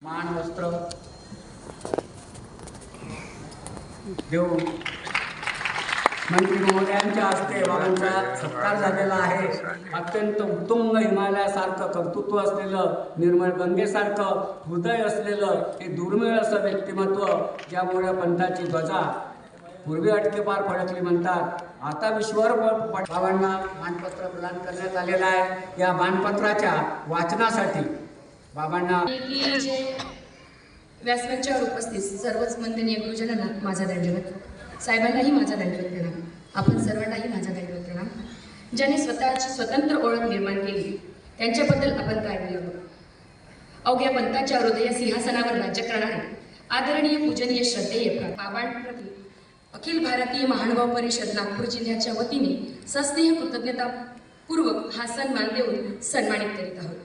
मान वस्त्र देऊन मंत्री महोदयांच्या हस्ते बाबांचा सत्कार झालेला आहे। अत्यंत उत्तुंग हिमालयासारखं कर्तृत्व असलेलं, निर्मळ गंगेसारखं हृदय असलेलं हे दुर्मिळ असं व्यक्तिमत्व, ज्यामुळे पंथाची ध्वजा पूर्वी अटकेपार फडकली म्हणतात, आता विश्वर बाबांना मानपत्र प्रदान करण्यात आलेलं आहे। या मानपत्राच्या वाचनासाठी बाबांना व्यासमंचावर उपस्थित सर्वच वंदनीय गुरुजनांना माझा दंडवत, साहेबांनाही माझा दंडवत प्रणाम, आपण सर्वांनाही माझा दंडवत प्रणाम। ज्यांनी स्वतःची स्वतंत्र ओळख निर्माण केली त्यांच्याबद्दल आपण काय बोलावं। अवघ्या पंथाच्या हृदय सिंहासनावर राज्य करणारे आदरणीय पूजनीय श्रद्धेय बाबांप्रती अखिल भारतीय महानुभाव परिषद नागपूर जिल्ह्याच्या वतीने सस्नेह कृतज्ञतापूर्वक हा सन्मान देऊन सन्मानित करीत आहोत।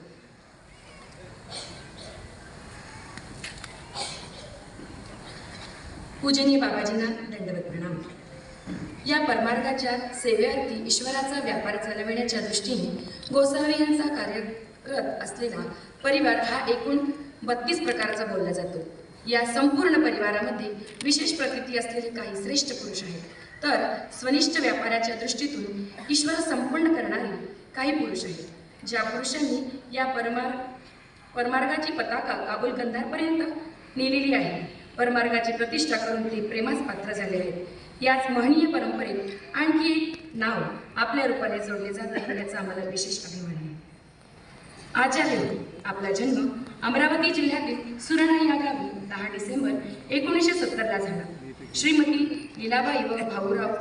पूजनीय बाबाजींना दंडवत प्रणाम। या परमार्गाच्या सेवेअर्थी ईश्वराचा व्यापार चालविण्याच्या दृष्टीने गोसावी यांचा कार्यरत असलेला परिवार हा एकूण 32 प्रकारचा बोलला जातो। या संपूर्ण परिवारामध्ये विशेष प्रकृती असलेले काही श्रेष्ठ पुरुष आहेत, तर स्वनिष्ठ व्यापाराच्या दृष्टीतून ईश्वर संपन्न करणारे काही पुरुष आहेत। ज्या पुरुषांनी या परमार्गाची पताका काबुल कंधारपर्यंत नेलेली आहे, परमार्गाची प्रतिष्ठा करून ते प्रेमास पात्र झाले आहेत। याच महनीय परंपरेत आणखी एक नाव आपल्या रूपाने जोडले जात आहे, याचा आम्हाला विशेष अभिमान आहे। आचार्य आपला जन्म अमरावती जिल्ह्यातील सुरणा या गावी 10 डिसेंबर 1970 ला झाला। श्रीमती लीलाबाई व भाऊराव